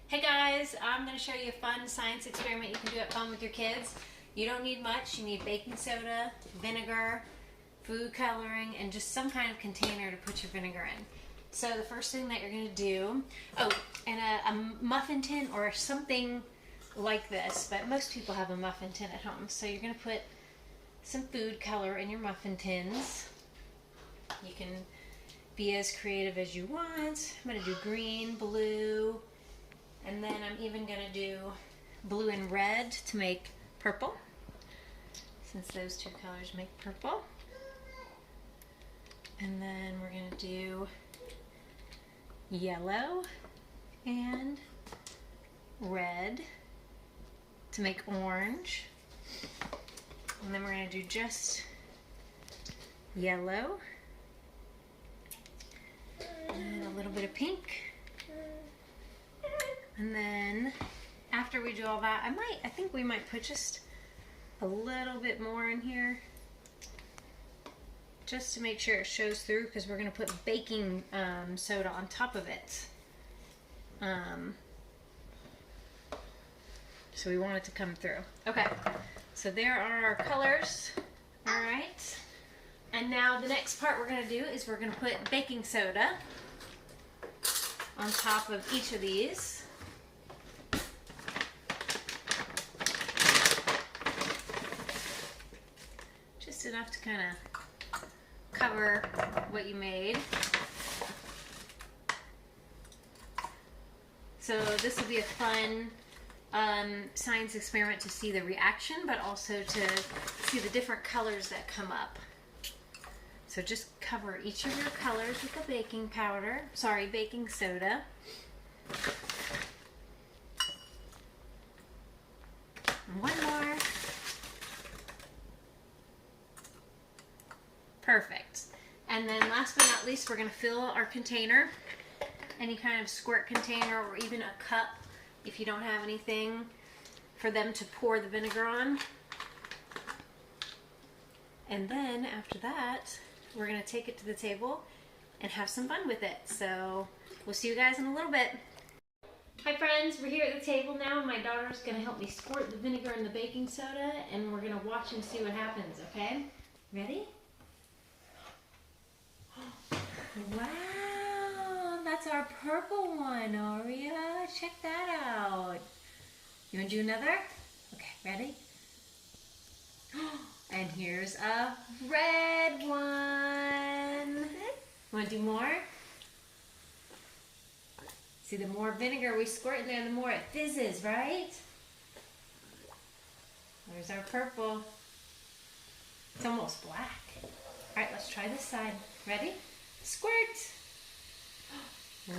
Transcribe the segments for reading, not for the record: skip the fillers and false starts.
Hey guys, I'm going to show you a fun science experiment you can do at home with your kids. You don't need much. You need baking soda, vinegar, food coloring, and just some kind of container to put your vinegar in. So the first thing that you're going to do, and a muffin tin or something like this, but most people have a muffin tin at home. So you're going to put some food color in your muffin tins. You can be as creative as you want. I'm going to do green, blue, and then I'm even going to do blue and red to make purple, since those two colors make purple. And then we're going to do yellow and red to make orange. And then we're going to do just yellow and a little bit of pink. And then after we do all that, I think we might put just a little bit more in here just to make sure it shows through, because we're going to put baking soda on top of it. So we want it to come through. Okay, so there are our colors. All right. And now the next part we're going to do is we're going to put baking soda on top of each of these. Just enough to kind of cover what you made. So this will be a fun science experiment to see the reaction, but also to see the different colors that come up. So just cover each of your colors with the baking soda. And one more. Perfect. And then last but not least, we're going to fill our container, any kind of squirt container or even a cup if you don't have anything for them to pour the vinegar on. And then after that, we're going to take it to the table and have some fun with it. So we'll see you guys in a little bit. Hi friends, we're here at the table now. My daughter's going to help me squirt the vinegar in the baking soda, and we're going to watch and see what happens, okay? Ready? Wow, that's our purple one, Aria. Check that out. You want to do another? Okay, ready? And here's a red one. Want to do more? See, the more vinegar we squirt in there, the more it fizzes, right? There's our purple. It's almost black. All right, let's try this side. Ready? Squirt.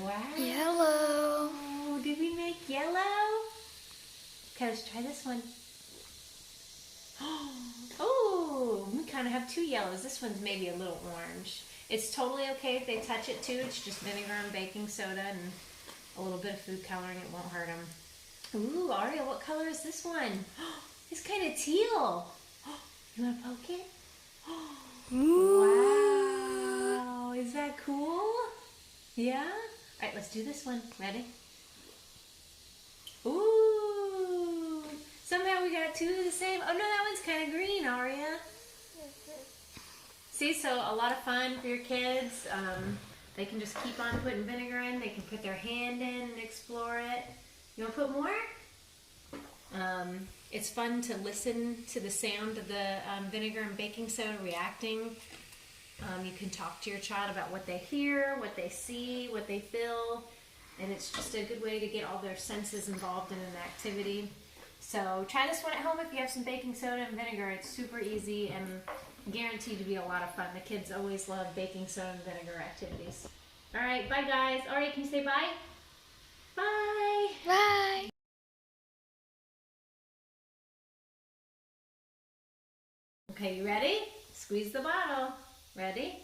Wow. Yellow. Oh, did we make yellow? Okay, let's try this one. Oh, we kind of have two yellows. This one's maybe a little orange. It's totally okay if they touch it too. It's just vinegar and baking soda and a little bit of food coloring. It won't hurt them. Ooh, Aria, what color is this one? It's kind of teal. You want to poke it? Wow, is that cool? Yeah? All right, let's do this one. Ready? Ooh, somehow we got two of the same. Oh no, that one's kind of green, Aria. See, so a lot of fun for your kids. They can just keep on putting vinegar in. They can put their hand in and explore it. You want to put more? It's fun to listen to the sound of the vinegar and baking soda reacting. You can talk to your child about what they hear, what they see, what they feel, and it's just a good way to get all their senses involved in an activity. So try this one at home if you have some baking soda and vinegar. It's super easy and guaranteed to be a lot of fun. The kids always love baking soda and vinegar activities. All right, bye guys. All right, can you say bye? Bye. Bye. Okay, you ready? Squeeze the bottle. Ready?